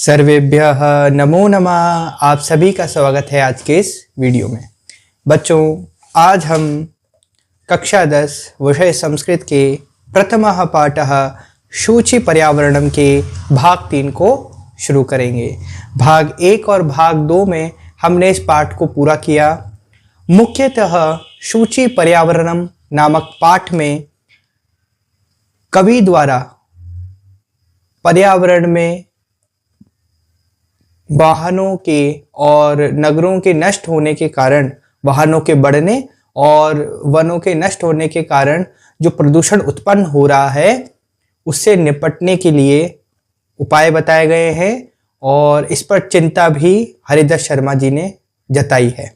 सर्वेभ्यः नमो नमः। आप सभी का स्वागत है आज के इस वीडियो में। बच्चों, आज हम कक्षा 10 विषय संस्कृत के प्रथमः पाठः शुचि पर्यावरणम के भाग 3 को शुरू करेंगे। भाग 1 और भाग 2 में हमने इस पाठ को पूरा किया। मुख्यतः शुचि पर्यावरणम नामक पाठ में कवि द्वारा पर्यावरण में वाहनों के और नगरों के नष्ट होने के कारण, वाहनों के बढ़ने और वनों के नष्ट होने के कारण जो प्रदूषण उत्पन्न हो रहा है उससे निपटने के लिए उपाय बताए गए हैं और इस पर चिंता भी हरिदत्त शर्मा जी ने जताई है।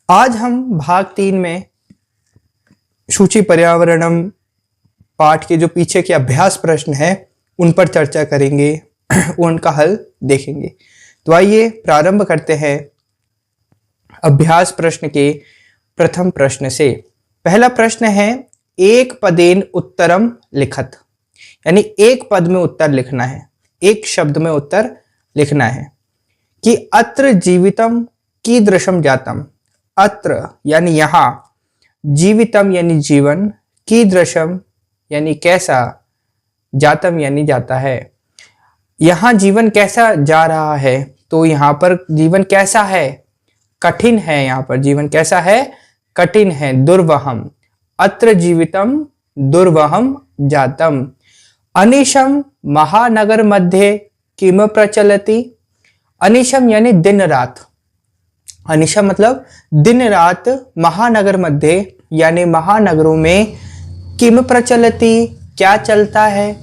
आज हम भाग 3 में शुचि पर्यावरणम पाठ के जो पीछे के अभ्यास प्रश्न हैं उन पर चर्चा करेंगे, उनका हल देखेंगे। तो आइए प्रारंभ करते हैं अभ्यास प्रश्न के प्रथम प्रश्न से। पहला प्रश्न है, एक पदेन उत्तरम लिखत, यानी एक पद में उत्तर लिखना है, एक शब्द में उत्तर लिखना है कि अत्र जीवितम कीदृशम जातम। अत्र यानी यहाँ, जीवितम यानी जीवन, कीदृशम यानी कैसा, जातम यानी जाता है। यहाँ जीवन कैसा जा रहा है, तो यहाँ पर जीवन कैसा है, कठिन है। यहाँ पर जीवन कैसा है, कठिन है, दुर्वहम। अत्र जीवितम दुर्वहम जातम। अनिशम महानगर मध्ये किम प्रचलति। अनिशम यानी दिन रात, अनिशम मतलब दिन रात, महानगर मध्ये यानी महानगरों में, किम प्रचलति क्या चलता है,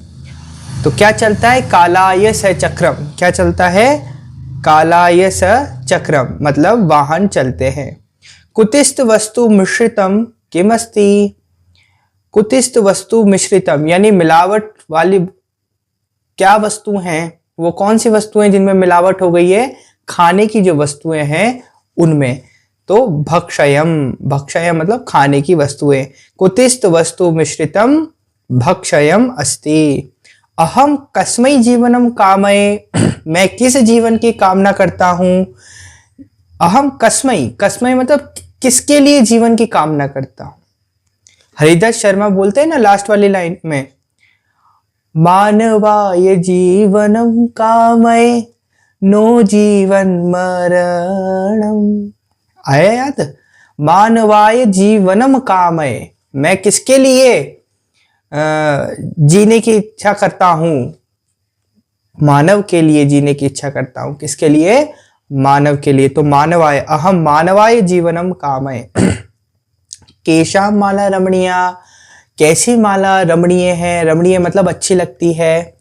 तो क्या चलता है, कालायस चक्रम। क्या चलता है, कालायस चक्रम मतलब वाहन चलते हैं। कुतिस्त वस्तु मिश्रितम किमस्ति। कुतिस्त वस्तु मिश्रितम यानी मिलावट वाली क्या वस्तु हैं, वो कौन सी वस्तुएं जिनमें मिलावट हो गई है, खाने की जो वस्तुएं हैं उनमें। तो भक्षयम, भक्षयम मतलब खाने की वस्तुएं। कुतिस्त वस्तु मिश्रितम भक्षयम अस्ति। अहम कस्मै जीवनम कामये, मैं किस जीवन की कामना करता हूं। अहम कस्मै, कस्मै मतलब किसके लिए जीवन की कामना करता हूं। हरिदत्त शर्मा बोलते हैं ना लास्ट वाली लाइन में, मानवाय जीवनम कामये नो जीवन मरणम। आया याद, मानवाय जीवनम कामये, मैं किसके लिए जीने की इच्छा करता हूं, मानव के लिए जीने की इच्छा करता हूं। किसके लिए, मानव के लिए। तो मानवाय, अहम मानवाय जीवनम कामये। केशाम माला रमणीया, कैसी माला रमणीय है, रमणीय मतलब अच्छी लगती है,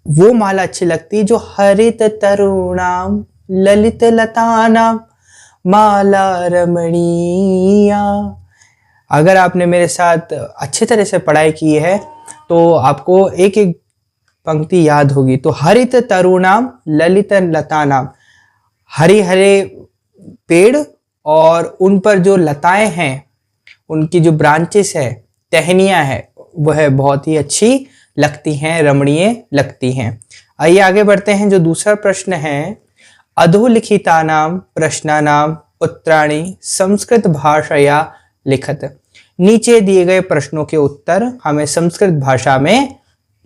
वो माला अच्छी लगती है जो हरित तरुणाम ललित लतानाम माला रमणीया। अगर आपने मेरे साथ अच्छी तरह से पढ़ाई की है तो आपको एक एक पंक्ति याद होगी। तो हरित तरुणाम ललित लतानाम, हरे हरे पेड़ और उन पर जो लताएं हैं, उनकी जो ब्रांचेस है, टहनियां है, वह बहुत ही अच्छी लगती हैं, रमणीय लगती हैं। आइए आगे बढ़ते हैं। जो दूसरा प्रश्न है, अधोलिखितानाम प्रश्नानाम उत्तराणि संस्कृत भाषया लिखत। नीचे दिए गए प्रश्नों के उत्तर हमें संस्कृत भाषा में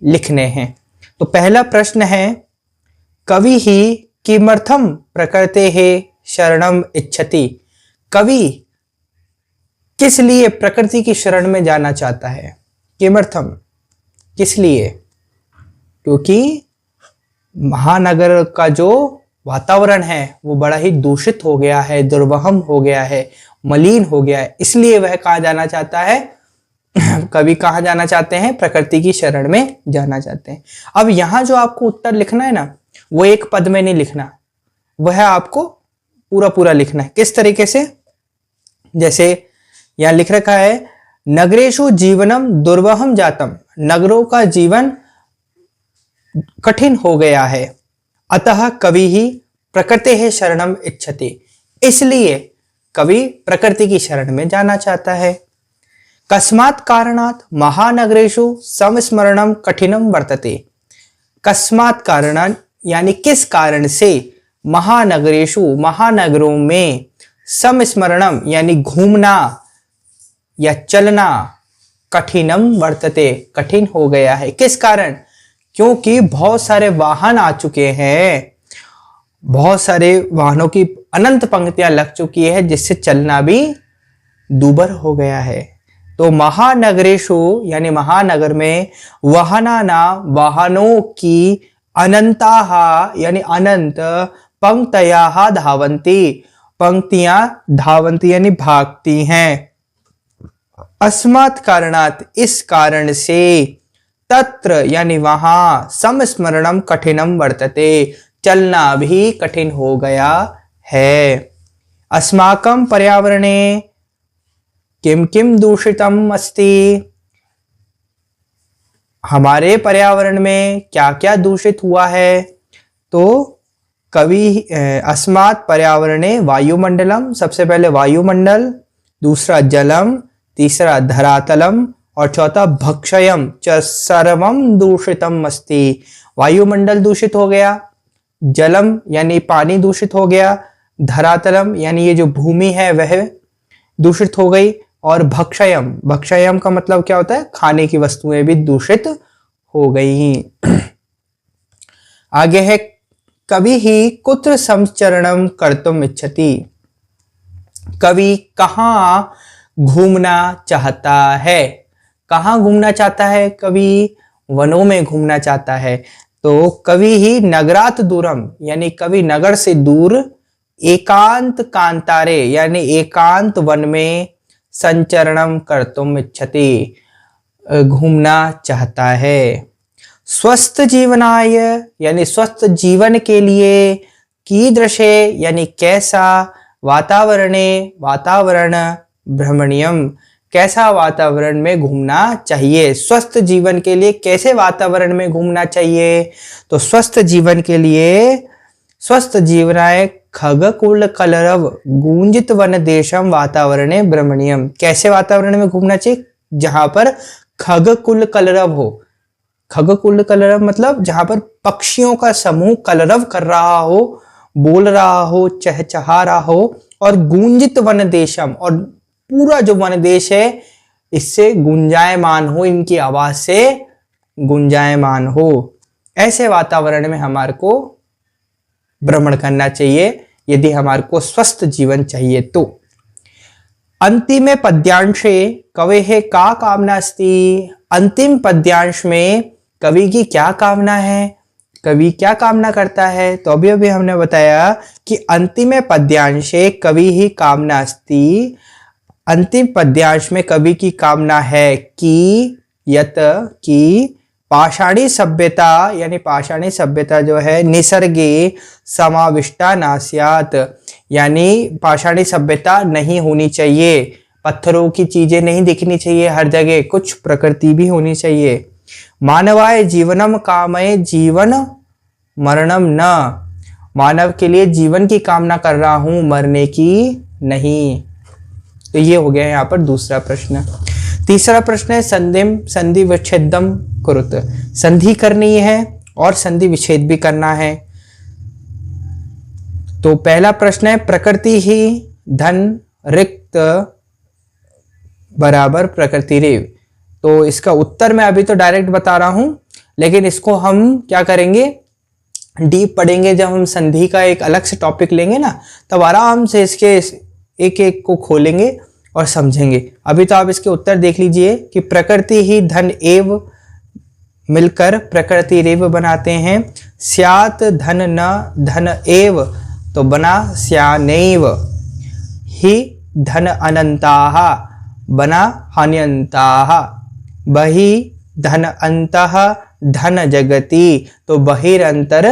लिखने हैं। तो पहला प्रश्न है, कवि ही किमर्थम प्रकृतेः शरणम इच्छति। कवि किस लिए प्रकृति की शरण में जाना चाहता है, किमर्थम किस लिए, क्योंकि महानगर का जो वातावरण है वो बड़ा ही दूषित हो गया है, दुर्वहम हो गया है, मलिन हो गया है, इसलिए वह कहाँ जाना चाहता है, कवि कहाँ जाना चाहते हैं, प्रकृति की शरण में जाना चाहते हैं। अब यहाँ जो आपको उत्तर लिखना है ना, वो एक पद में नहीं लिखना, वह आपको पूरा पूरा लिखना है। किस तरीके से, जैसे यहाँ लिख रखा है, नगरेषु जीवनम दुर्वहम जातम, नगरों का जीवन कठिन हो गया है। अतः कवि ही प्रकृतेः शरणम इच्छति, इसलिए कवि प्रकृति की शरण में जाना चाहता है। कस्मात् कारणात् महानगरेषु संस्मरणम कठिनम वर्तते। कस्मात् कारणात् यानी किस कारण से महानगरेषु महानगरों में समस्मरणम यानी घूमना या चलना कठिनम वर्तते कठिन हो गया है। किस कारण? क्योंकि बहुत सारे वाहन आ चुके हैं, बहुत सारे वाहनों की अनंत पंक्तियां लग चुकी है, जिससे चलना भी दूभर हो गया है। तो महानगरेषु यानी महानगर में वाहनाना वाहनों की अनंताः यानी अनंत पंक्तयाः धावन्ति पंक्तियां धावन्ति यानी भागती हैं। अस्मात् कारणात् इस कारण से तत्र यानी वहां समस्मरणम कठिनम वर्तते चलना भी कठिन हो गया है। अस्माकं पर्यावरणे किम किम दूषितम अस्ति हमारे पर्यावरण में क्या क्या दूषित हुआ है। तो कवि अस्मात् पर्यावरणे वायुमंडलम सबसे पहले वायुमंडल, दूसरा जलम, तीसरा धरातलम और चौथा भक्षयम च सर्वम दूषितम अस्ति। वायुमंडल दूषित हो गया, जलम यानी पानी दूषित हो गया, धरातलम यानी ये जो भूमि है वह दूषित हो गई और भक्षयम भक्षयम का मतलब क्या होता है? खाने की वस्तुएं भी दूषित हो गई। आगे है कवि ही कुत्र संचरणम कर्तुम इच्छति। कवि कहाँ घूमना चाहता है? कहाँ घूमना चाहता है? कवि वनों में घूमना चाहता है। तो कवि ही नगरात दूरम यानी कवि नगर से दूर एकांत कांतारे यानी एकांत वन में संचरणम कर्तुम इच्छति घूमना चाहता है। स्वस्थ जीवनाय यानी स्वस्थ जीवन के लिए कीदृशे यानी कैसा वातावरणे वातावरण भ्रमणीयम कैसा वातावरण में घूमना चाहिए। स्वस्थ जीवन के लिए कैसे वातावरण में घूमना चाहिए? तो स्वस्थ जीवन के लिए स्वस्थ जीवनाय खगकुल कलरव गूंजित वन देशम वातावरणे भ्रमणीयम कैसे वातावरण में घूमना चाहिए? जहां पर खगकुल कलरव हो। खगकुल कलरव मतलब जहां पर पक्षियों का समूह कलरव कर रहा हो, बोल रहा हो, चहचहा रहा हो, और गूंजित वन देशम और पूरा जो वन देश है इससे गुंजायमान हो, इनकी आवाज से गुंजायमान हो। ऐसे वातावरण में हमारे को भ्रमण करना चाहिए यदि हमारे को स्वस्थ जीवन चाहिए तो। अंतिम पद्यांशे कवेः का कामना अस्ति। अंतिम पद्यांश में कवि की क्या कामना है? कवि क्या कामना करता है? तो अभी अभी हमने बताया कि अंतिम पद्यांशे कवि ही कामना अस्ति। अंतिम पद्यांश में कवि की कामना है कि यत की पाषाणी सभ्यता यानी पाषाणी सभ्यता जो है निसर्गे समाविष्टा ना स्यात् यानी पाषाणी सभ्यता नहीं होनी चाहिए। पत्थरों की चीजें नहीं दिखनी चाहिए हर जगह, कुछ प्रकृति भी होनी चाहिए। मानवाय जीवनम कामय जीवन मरणम न मानव के लिए जीवन की कामना कर रहा हूं, मरने की नहीं। तो ये हो गया यहाँ पर दूसरा प्रश्न। तीसरा प्रश्न है संधि विच्छेदम कुरुत। संधि करनी है और संधि विच्छेद भी करना है। तो पहला प्रश्न है प्रकृति ही धन रिक्त बराबर प्रकृति रेव। तो इसका उत्तर मैं अभी तो डायरेक्ट बता रहा हूं, लेकिन इसको हम क्या करेंगे, डीप पढ़ेंगे। जब हम संधि का एक अलग से टॉपिक लेंगे ना, तब आराम से इसके एक एक को खोलेंगे और समझेंगे। अभी तो आप इसके उत्तर देख लीजिए कि प्रकृति ही धन एव मिलकर प्रकृति रेव बनाते हैं। स्यात् धन न धन एव तो बना स्यानैव। ही धन अनंताः बना हन्यन्ताः। बहि धन अंतः धन जगति तो बहिरंतर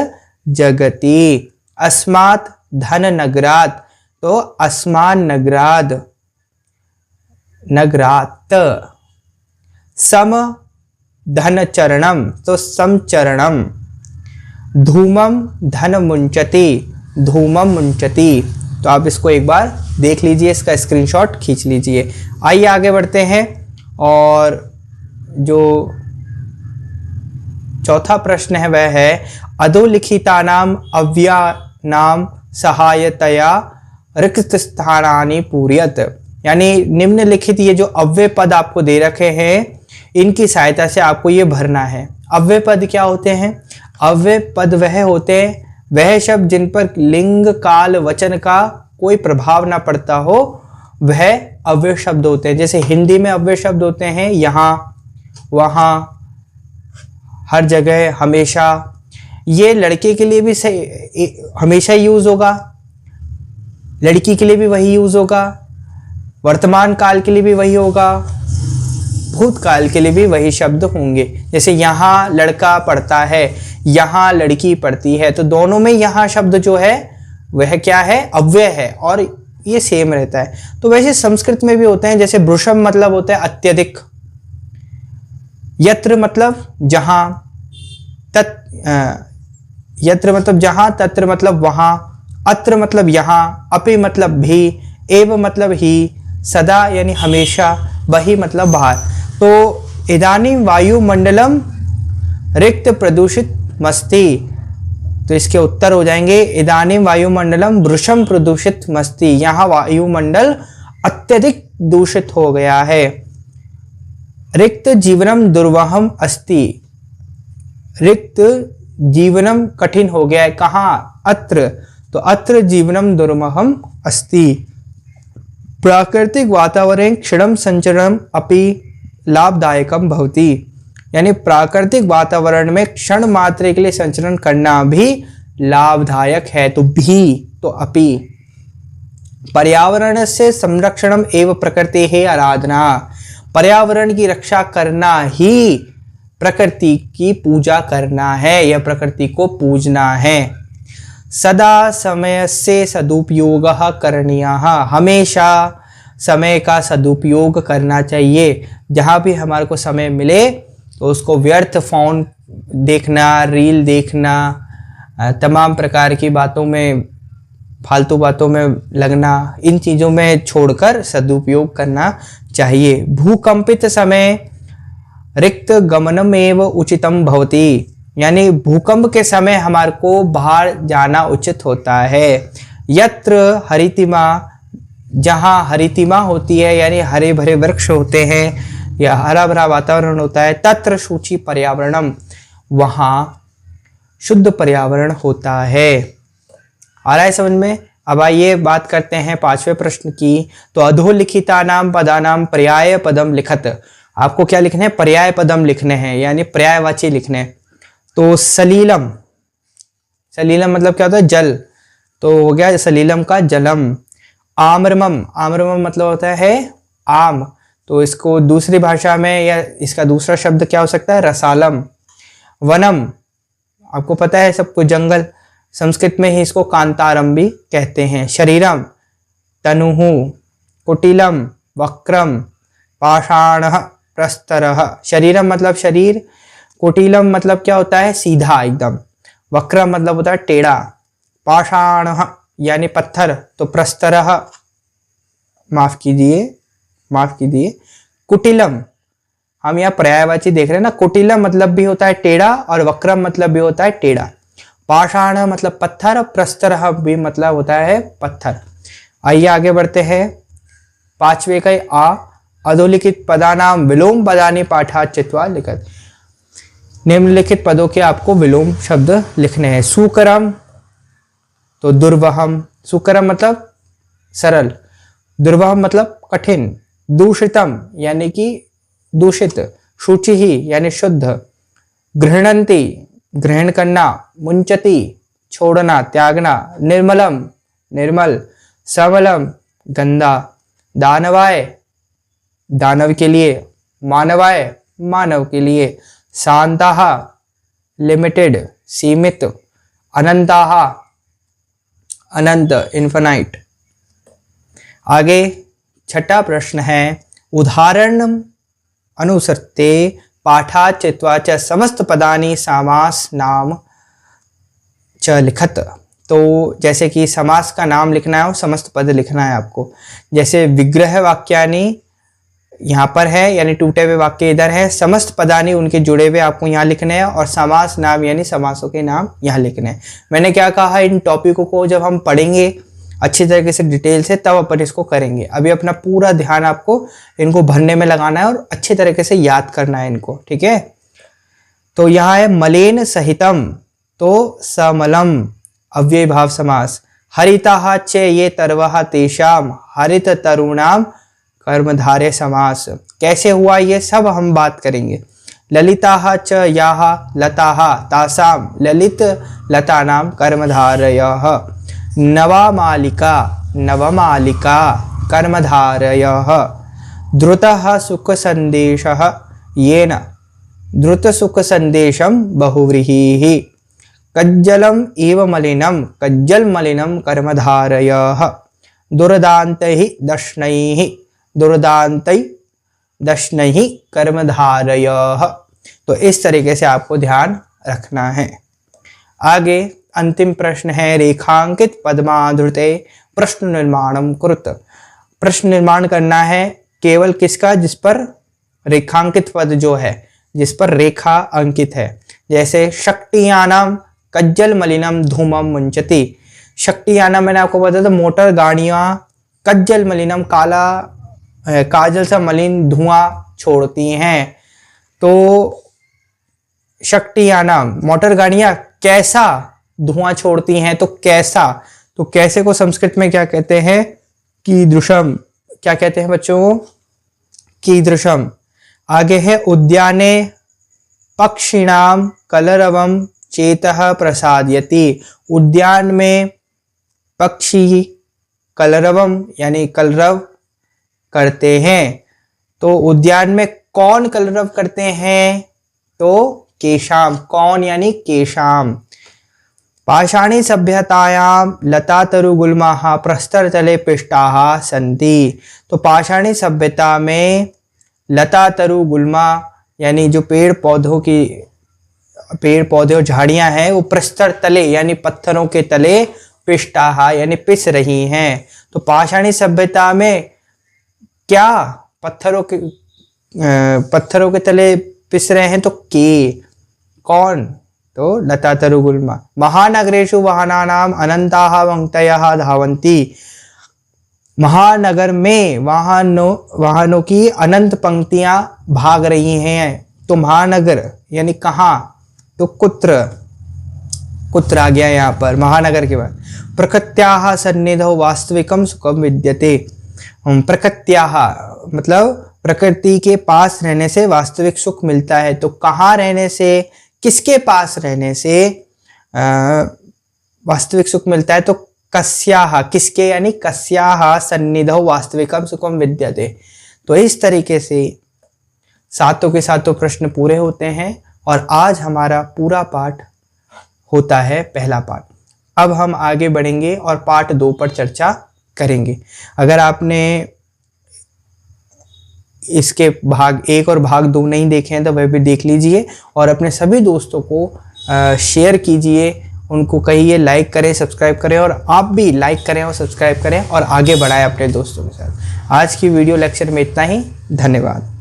जगति। अस्मात् धन नगरात् तो अस्मान नगराद नगरात। सम धन चरणम तो समचरणम। धूमम धन मुंचति धूमम मुंचति। तो आप इसको एक बार देख लीजिए, इसका स्क्रीनशॉट खींच लीजिए। आइए आगे बढ़ते हैं और जो चौथा प्रश्न है वह है अधोलिखितानाम अव्ययानाम सहायतया रिक्त स्थानानि पूरयत। यानी निम्नलिखित ये जो अव्यय पद आपको दे रखे हैं इनकी सहायता से आपको ये भरना है। अव्यय पद क्या होते हैं? अव्यय पद वह होते हैं, वह शब्द जिन पर लिंग काल वचन का कोई प्रभाव ना पड़ता हो, वह अव्यय शब्द होते हैं। जैसे हिंदी में अव्यय शब्द होते हैं यहाँ, वहाँ, हर जगह, हमेशा। ये लड़के के लिए भी हमेशा यूज होगा, लड़की के लिए भी वही यूज होगा, वर्तमान काल के लिए भी वही होगा, भूतकाल के लिए भी वही शब्द होंगे। जैसे यहाँ लड़का पढ़ता है, यहाँ लड़की पढ़ती है, तो दोनों में यहाँ शब्द जो है वह क्या है? अव्यय है, और ये सेम रहता है। तो वैसे संस्कृत में भी होते हैं, जैसे भृशम मतलब होता है अत्यधिक, यत्र मतलब जहाँ, यत्र मतलब जहाँ, तत्र मतलब वहाँ, अत्र मतलब यहाँ, अपि मतलब भी, एव मतलब ही, सदा यानी हमेशा, बहि मतलब बाहर। तो इदानीं वायुमंडलम रिक्त प्रदूषित मस्ति, तो इसके उत्तर हो जाएंगे इदानीं वायुमंडलम वृषम प्रदूषित मस्ति। यहाँ वायुमंडल अत्यधिक दूषित हो गया है। रिक्त जीवनम दुर्वहम अस्ति, रिक्त जीवनम कठिन हो गया है। कहाँ? अत्र, तो अत्र जीवनम दुर्वहम अस्ति। प्राकृतिक वातावरण क्षणम संचरणम अपि लाभदायकम भवति, यानी प्राकृतिक वातावरण में क्षण मात्र के लिए संचरण करना भी लाभदायक है। तो भी, तो अपि। पर्यावरण से संरक्षणम एवं प्रकृति है आराधना, पर्यावरण की रक्षा करना ही प्रकृति की पूजा करना है, या प्रकृति को पूजना है। सदा समय से सदुपयोग करणीयः, हमेशा समय का सदुपयोग करना चाहिए। जहाँ भी हमारे को समय मिले तो उसको व्यर्थ फोन देखना, रील देखना, तमाम प्रकार की बातों में, फालतू बातों में लगना, इन चीज़ों में छोड़कर सदुपयोग करना चाहिए। भूकंपित समय रिक्त गमनमेव उचितम भवति, यानी भूकंप के समय हमारे को बाहर जाना उचित होता है। यत्र हरितिमा, जहाँ हरितिमा होती है यानी हरे भरे वृक्ष होते हैं या हरा भरा वातावरण होता है, तत्र शुचि पर्यावरणम, वहाँ शुद्ध पर्यावरण होता है। आ रहा है समझ में? अब आइए बात करते हैं पांचवें प्रश्न की। तो अधोलिखिता नाम पदानाम पर्याय पदम लिखत, आपको क्या लिखने हैं? पर्याय पदम लिखने हैं, यानी पर्यायवाची लिखने हैं। तो सलीलम, सलीलम मतलब क्या होता है? जल, तो हो गया सलीलम का जलम। आम्रमम, आम्रमम मतलब होता है आम, तो इसको दूसरी भाषा में या इसका दूसरा शब्द क्या हो सकता है? रसालम। वनम, आपको पता है सबको, जंगल, संस्कृत में ही इसको कांतारम भी कहते हैं। शरीरम, तनुहु। कुटिलम, वक्रम, पाषाणः, प्रस्तरः। शरीरम मतलब शरीर, कुटिलम मतलब क्या होता है? सीधा एकदम, वक्रम मतलब होता है टेढ़ा, पाषाणः यानी पत्थर, तो प्रस्तरः, माफ कीजिए, कुटिलम, हम यहाँ पर्यायवाची देख रहे हैं ना, कुटिलम मतलब भी होता है टेढ़ा और वक्रम मतलब भी होता है टेढ़ा। पाषाण मतलब पत्थर, प्रस्तर भी मतलब होता है पत्थर। आइए आगे बढ़ते हैं। पांचवे का आ, अधोलिखित पदानाम विलोम पदानि पाठात् चित्वा लिखत, निम्नलिखित पदों के आपको विलोम शब्द लिखने हैं। सुकरम, तो दुर्वहम, सुकरम मतलब सरल, दुर्वहम मतलब कठिन। दूषितम यानी कि दूषित। शुचि ही यानी शुद्ध। गृह्णन्ति ग्रहण करना। मुंचति छोड़ना, त्यागना। निर्मलम निर्मल। सबलम गंदा। दानवाय दानव के लिए। मानवाय मानव के लिए। शांताः लिमिटेड सीमित। अनंताः अनंत इन्फिनाइट। आगे छठा प्रश्न है, उदाहरण अनुसरते पाठात् चित्वा च समस्त पदानि समास नाम च लिखत। तो जैसे कि समास का नाम लिखना है और समस्त पद लिखना है आपको। जैसे विग्रह वाक्यानि यहाँ पर है, यानी टूटे हुए वाक्य इधर है। समस्त पदानी उनके जुड़े हुए आपको यहाँ लिखने हैं, और समास नाम यानी समासों के नाम यहाँ लिखने हैं। मैंने क्या कहा, इन टॉपिकों को जब हम पढ़ेंगे अच्छी तरीके से डिटेल से तब अपन इसको करेंगे। अभी अपना पूरा ध्यान आपको इनको भरने में लगाना है और अच्छे तरीके से याद करना है इनको, ठीक है। तो यहाँ है मलेन सहितम, तो समलम अव्यय भाव समास। हरिताः च ये तरवः तेषाम हरित तरुणाम कर्मधारय समास। कैसे हुआ ये सब हम बात करेंगे। ललिताः च याः लताः तासाम ललित लतानाम कर्मधारयः। नवमालिका नवमालिका कर्मधारयः। द्रुतः सुख संदेशः येन द्रुत सुख संदेशम बहुव्रीहिः। कज्जलम एव मलिनम कज्जल मलिनम कर्मधारयः। दुर्दान्तैः दर्शनैः दुर्दान्तैः दर्शनैः कर्मधारयः। तो इस तरीके से आपको ध्यान रखना है। आगे अंतिम प्रश्न है, रेखांकित पद्माधृते प्रश्न निर्माणम कुरुत। प्रश्न निर्माण करना है केवल किसका, जिस पर रेखांकित पद जो है, जिस पर रेखा अंकित है। जैसे शक्तियानाम कज्जल मलिनम धूमम मुंचति। शक्तियानाम मैंने आपको बताया था मोटर गाड़ियां कज्जल मलिनम काला काजल सा मलिन धुआं छोड़ती हैं। तो शक्तियानाम मोटर गाड़ियां कैसा धुआं छोड़ती हैं, तो कैसा, तो कैसे को संस्कृत में क्या कहते हैं, कीदृशम। क्या कहते हैं बच्चों, कीदृशम। आगे है उद्याने पक्षिणाम कलरवम चेतः प्रसादयति। उद्यान में पक्षी कलरवम यानी कलरव करते हैं। तो उद्यान में कौन कलरव करते हैं, तो केशाम। कौन यानी केशाम। पाषाणी सभ्यतायां लता तरुगुल्माः प्रस्तर तले पिष्टाः सन्ति। तो पाषाणी सभ्यता में लता तरु गुल्मा यानी जो पेड़ पौधे और झाड़ियां हैं वो प्रस्तर तले यानी पत्थरों के तले पिष्टाहा यानी पिस रही हैं। तो पाषाणी सभ्यता में क्या पत्थरों के तले पिस रहे हैं, तो के कौन, तो लता तरु गुल्मा। महानगरेषु वाहनानाम अनंताः पंक्तयः धावन्ति। महानगर में वाहनों की अनंत पंक्तियां भाग रही हैं। तो महानगर यानी कहाँ, तो कुत्र आ गया यहाँ पर महानगर के बाद। प्रकृत्याः सन्निधौ वास्तविकम सुखम विद्यते। प्रकृत्याः मतलब प्रकृति के पास रहने से वास्तविक सुख मिलता है। तो कहाँ रहने से, किसके पास रहने से वास्तविक सुख मिलता है, तो कस्याः, किसके यानी कस्याः सन्निधौ वास्तविकम सुखम विद्यते। तो इस तरीके से सातों के सातों प्रश्न पूरे होते हैं और आज हमारा पूरा पाठ होता है पहला पाठ। अब हम आगे बढ़ेंगे और पार्ट 2 पर चर्चा करेंगे। अगर आपने इसके भाग 1 और भाग 2 नहीं देखे हैं तो वह भी देख लीजिए और अपने सभी दोस्तों को शेयर कीजिए, उनको कहिए लाइक करें, सब्सक्राइब करें और आप भी लाइक करें और सब्सक्राइब करें और आगे बढ़ाएं अपने दोस्तों के साथ। आज की वीडियो लेक्चर में इतना ही। धन्यवाद।